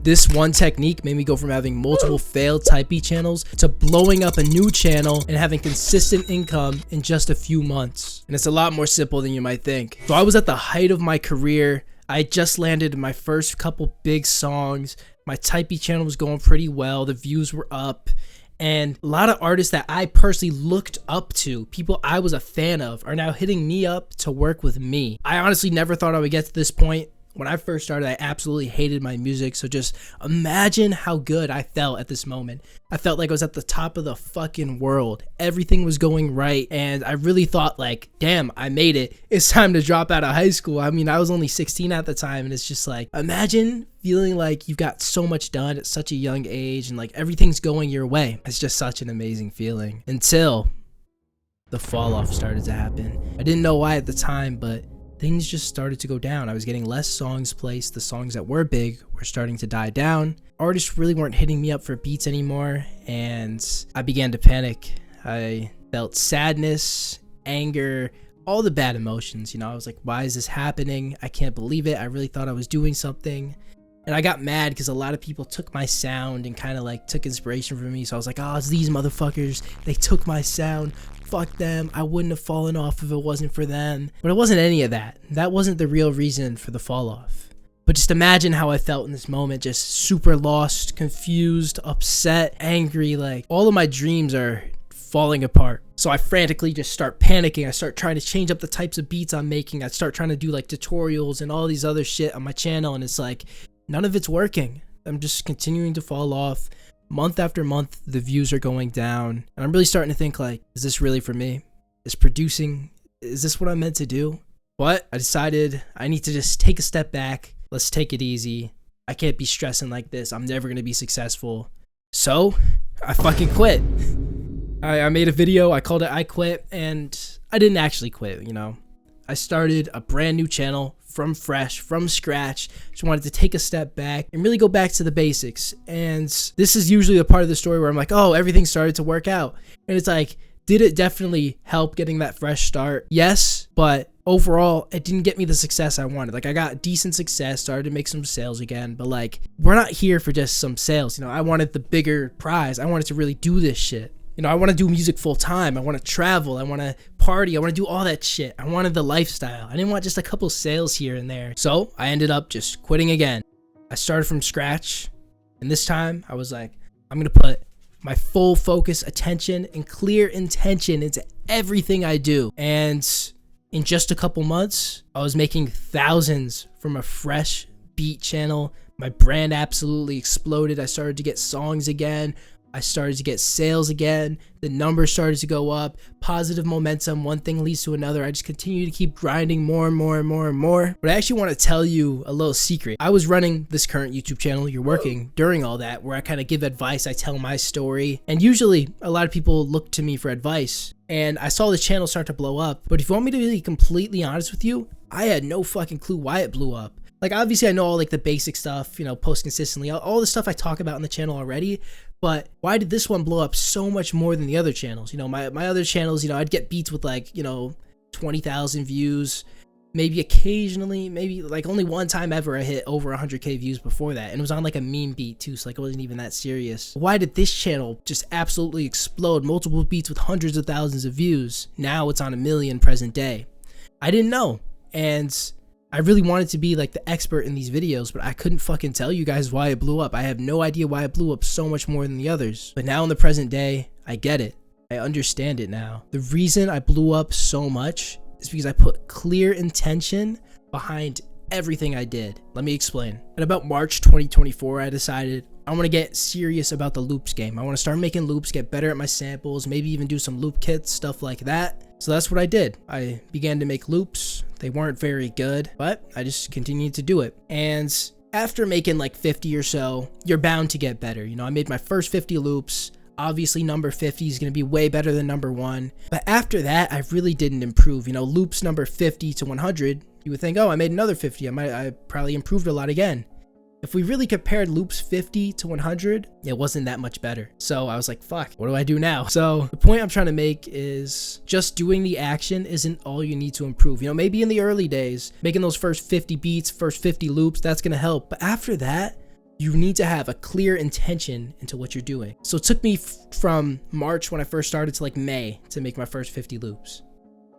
This one technique made me go from having multiple failed type beat channels to blowing up a new channel and having consistent income in just a few months. And it's a lot more simple than you might think. So I was at the height of my career. I just landed my first couple big songs. My type beat channel was going pretty well. The views were up. And a lot of artists that I personally looked up to, people I was a fan of, are now hitting me up to work with me. I honestly never thought I would get to this point. When I first started, I absolutely hated my music. So just imagine how good I felt at this moment. I felt like I was at the top of the fucking world. Everything was going right. And I really thought like, damn, I made it. It's time to drop out of high school. I mean, I was only 16 at the time. And it's just like, imagine feeling like you've got so much done at such a young age and like everything's going your way. It's just such an amazing feeling until the fall off started to happen. I didn't know why at the time, but things just started to go down. I was getting less songs placed. The songs that were big were starting to die down. Artists really weren't hitting me up for beats anymore, and I began to panic. I felt sadness, anger, all the bad emotions. You know, I was like, why is this happening? I can't believe it. I really thought I was doing something. And I got mad because a lot of people took my sound and kind of like took inspiration from me. So I was like, oh, it's these motherfuckers. They took my sound. Fuck them. I wouldn't have fallen off if it wasn't for them. But it wasn't any of that. That wasn't the real reason for the fall off. But just imagine how I felt in this moment, just super lost, confused, upset, angry. Like all of my dreams are falling apart. So I frantically just start panicking. I start trying to change up the types of beats I'm making. I start trying to do like tutorials and all these other shit on my channel. And it's like, none of it's working. I'm just continuing to fall off. Month after month, the views are going down. And I'm really starting to think like, is this really for me? Is this what I'm meant to do? But I decided I need to just take a step back. Let's take it easy. I can't be stressing like this. I'm never going to be successful. So I fucking quit. I made a video. I called it I Quit, and I didn't actually quit, you know. I started a brand new channel from scratch. Just wanted to take a step back and really go back to the basics. And this is usually the part of the story where I'm like, oh, everything started to work out. And it's like, did it definitely help getting that fresh start? Yes, but overall, it didn't get me the success I wanted. Like I got decent success, started to make some sales again, but like, we're not here for just some sales. You know, I wanted the bigger prize. I wanted to really do this shit. You know, I want to do music full time. I want to travel. I want to party. I want to do all that shit. I wanted the lifestyle. I didn't want just a couple sales here and there. So I ended up just quitting again. I started from scratch. And this time I was like, I'm going to put my full focus, attention, and clear intention into everything I do. And in just a couple months, I was making thousands from a fresh beat channel. My brand absolutely exploded. I started to get songs again. I started to get sales again. The numbers started to go up. Positive momentum. One thing leads to another. I just continue to keep grinding more and more and more and more. But I actually want to tell you a little secret. I was running this current YouTube channel, You're Working, during all that, where I kind of give advice. I tell my story. And usually a lot of people look to me for advice. And I saw the channel start to blow up. But if you want me to be completely honest with you, I had no fucking clue why it blew up. Like, obviously I know all like the basic stuff, you know, post consistently, all the stuff I talk about on the channel already, but why did this one blow up so much more than the other channels? You know, my other channels, you know, I'd get beats with like, you know, 20,000 views, maybe occasionally, maybe like only one time ever I hit over 100K views before that. And it was on like a meme beat too, so like it wasn't even that serious. Why did this channel just absolutely explode? Multiple beats with hundreds of thousands of views. Now it's on 1 million present day. I didn't know. And I really wanted to be like the expert in these videos, but I couldn't fucking tell you guys why it blew up. I have no idea why it blew up so much more than the others. But now in the present day, I get it. I understand it now. The reason I blew up so much is because I put clear intention behind everything I did. Let me explain. At about March 2024, I decided I want to get serious about the loops game. I want to start making loops, get better at my samples, maybe even do some loop kits, stuff like that. So that's what I did. I began to make loops. They weren't very good, but I just continued to do it. And after making like 50 or so, you're bound to get better. You know, I made my first 50 loops. Obviously, number 50 is going to be way better than number 1. But after that, I really didn't improve. You know, loops number 50 to 100, you would think, oh, I made another 50. I probably improved a lot again. If we really compared loops 50 to 100, it wasn't that much better. So I was like, fuck, what do I do now? So the point I'm trying to make is just doing the action isn't all you need to improve. You know, maybe in the early days, making those first 50 beats, first 50 loops, that's going to help. But after that, You need to have a clear intention into what you're doing. So it took me from March when I first started to like May to make my first 50 loops.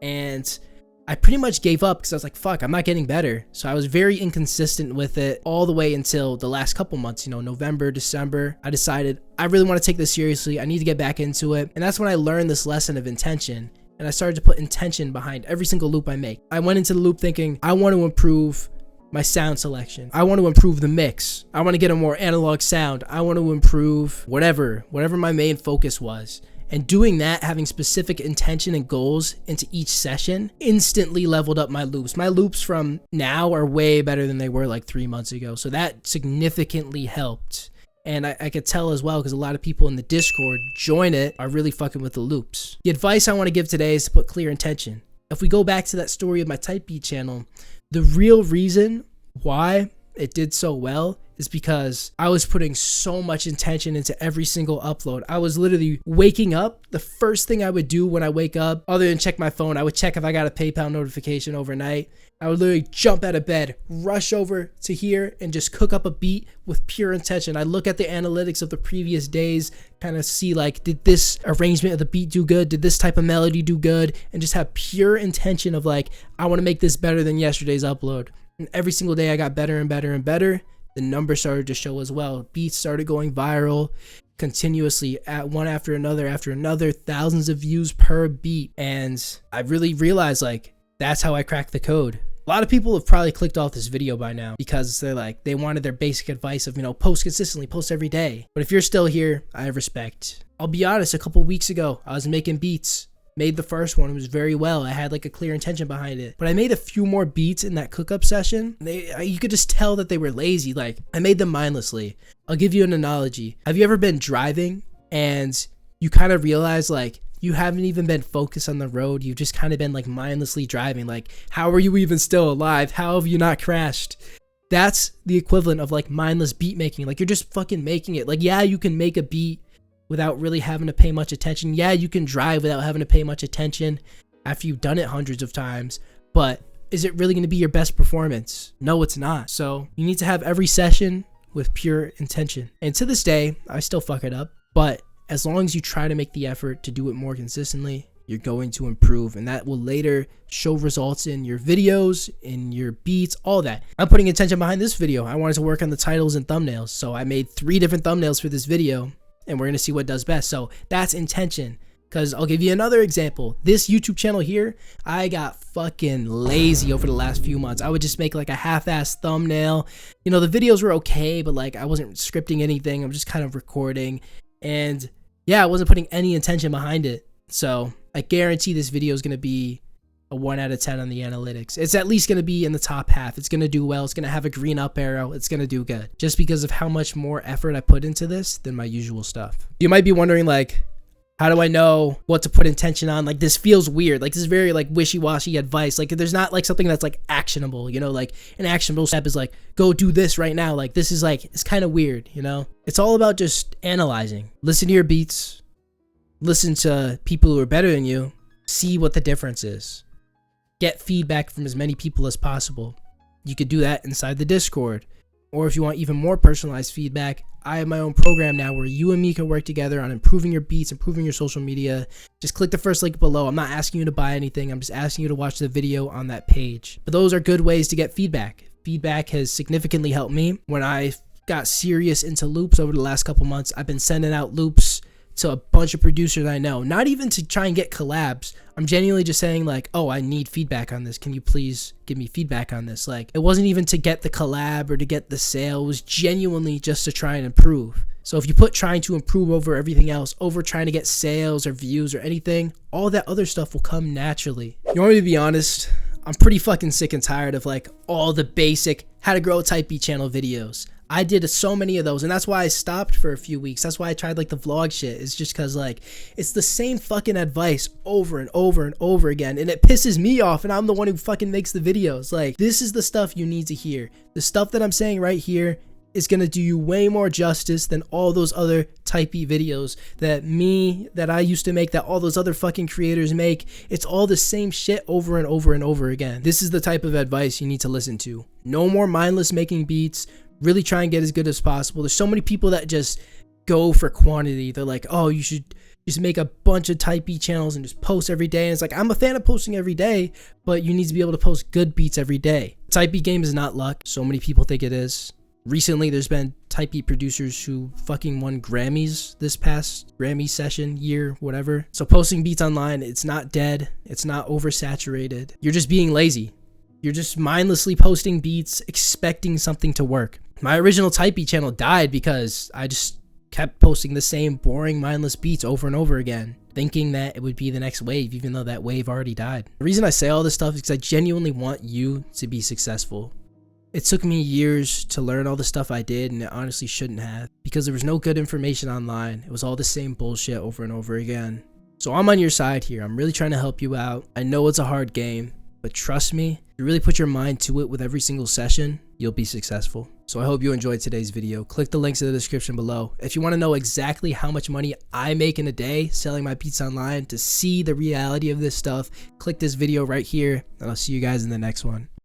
And I pretty much gave up because I was like, fuck, I'm not getting better. So I was very inconsistent with it all the way until the last couple months, you know, November, December. I decided I really want to take this seriously. I need to get back into it. And that's when I learned this lesson of intention. And I started to put intention behind every single loop I make. I went into the loop thinking, I want to improve my sound selection. I want to improve the mix. I want to get a more analog sound. I want to improve whatever my main focus was. And doing that, having specific intention and goals into each session, instantly leveled up my loops. My loops from now are way better than they were like 3 months ago. So that significantly helped. And I could tell as well because a lot of people in the Discord join it are really fucking with the loops. The advice I want to give today is to put clear intention. If we go back to that story of my type beat channel, the real reason why it did so well is because I was putting so much intention into every single upload. I was literally waking up. The first thing I would do when I wake up, other than check my phone, I would check if I got a PayPal notification overnight. I would literally jump out of bed, rush over to here and just cook up a beat with pure intention. I look at the analytics of the previous days, kind of see like, did this arrangement of the beat do good? Did this type of melody do good? And just have pure intention of like, I want to make this better than yesterday's upload. And every single day I got better and better and better. The numbers started to show as well. Beats started going viral continuously at one after another, thousands of views per beat. And I really realized like, that's how I cracked the code. A lot of people have probably clicked off this video by now because they're like, they wanted their basic advice of, you know, post consistently, post every day. But if you're still here, I have respect. I'll be honest, a couple weeks ago, I was making beats. Made the first one, it was very well. I had like a clear intention behind it. But I made a few more beats in that cook-up session. You could just tell that they were lazy. Like, I made them mindlessly. I'll give you an analogy. Have you ever been driving and you kind of realize like you haven't even been focused on the road? You've just kind of been like mindlessly driving. Like, how are you even still alive? How have you not crashed? That's the equivalent of like mindless beat making. Like, you're just fucking making it. Like, yeah, you can make a beat without really having to pay much attention. Yeah, you can drive without having to pay much attention after you've done it hundreds of times, but is it really going to be your best performance? No, it's not. So you need to have every session with pure intention. And to this day, I still fuck it up, but as long as you try to make the effort to do it more consistently, you're going to improve, and that will later show results in your videos, in your beats, all that. I'm putting intention behind this video. I wanted to work on the titles and thumbnails, so I made 3 different thumbnails for this video, and we're going to see what does best. So that's intention. Because I'll give you another example. This YouTube channel here, I got fucking lazy over the last few months. I would just make like a half-ass thumbnail. You know, the videos were okay, but like I wasn't scripting anything. I'm just kind of recording. And yeah, I wasn't putting any intention behind it. So I guarantee this video is going to be a 1 out of 10 on the analytics. It's at least going to be in the top half. It's going to do well. It's going to have a green up arrow. It's going to do good just because of how much more effort I put into this than my usual stuff. You might be wondering like, how do I know what to put intention on? Like, this feels weird. Like, this is very like wishy-washy advice. Like, there's not like something that's like actionable, you know, like an actionable step is like, go do this right now. Like, this is like, it's kind of weird, you know? It's all about just analyzing. Listen to your beats, listen to people who are better than you, see what the difference is. Get feedback from as many people as possible. You could do that inside the Discord. Or if you want even more personalized feedback, I have my own program now where you and me can work together on improving your beats, improving your social media. Just click the first link below. I'm not asking you to buy anything. I'm just asking you to watch the video on that page. But those are good ways to get feedback. Feedback has significantly helped me. When I got serious into loops over the last couple months, I've been sending out loops to a bunch of producers I know, not even to try and get collabs. I'm genuinely just saying like, oh, I need feedback on this. Can you please give me feedback on this? Like, it wasn't even to get the collab or to get the sale. It was genuinely just to try and improve. So if you put trying to improve over everything else, over trying to get sales or views or anything, all that other stuff will come naturally. You want me to be honest? I'm pretty fucking sick and tired of like all the basic how to grow a type B channel videos. I did so many of those, and that's why I stopped for a few weeks. That's why I tried like the vlog shit. It's just because like it's the same fucking advice over and over and over again, and it pisses me off, and I'm the one who fucking makes the videos. Like, this is the stuff you need to hear. The stuff that I'm saying right here is gonna do you way more justice than all those other type B videos that I used to make, that all those other fucking creators make. It's all the same shit over and over and over again. This is the type of advice you need to listen to. No more mindless making beats. Really try and get as good as possible. There's so many people that just go for quantity. They're like, oh, you should just make a bunch of type beat channels and just post every day. And it's like, I'm a fan of posting every day, but you need to be able to post good beats every day. Type beat game is not luck. So many people think it is. Recently, there's been type beat producers who fucking won Grammys this past Grammy session, year, whatever. So posting beats online, it's not dead. It's not oversaturated. You're just being lazy. You're just mindlessly posting beats, expecting something to work. My original type beat channel died because I just kept posting the same boring, mindless beats over and over again, thinking that it would be the next wave, even though that wave already died. The reason I say all this stuff is because I genuinely want you to be successful. It took me years to learn all the stuff I did, and it honestly shouldn't have, because there was no good information online. It was all the same bullshit over and over again. So I'm on your side here. I'm really trying to help you out. I know it's a hard game, but trust me, if you really put your mind to it with every single session, you'll be successful. So I hope you enjoyed today's video. Click the links in the description below. If you want to know exactly how much money I make in a day selling my beats online, to see the reality of this stuff, click this video right here, and I'll see you guys in the next one.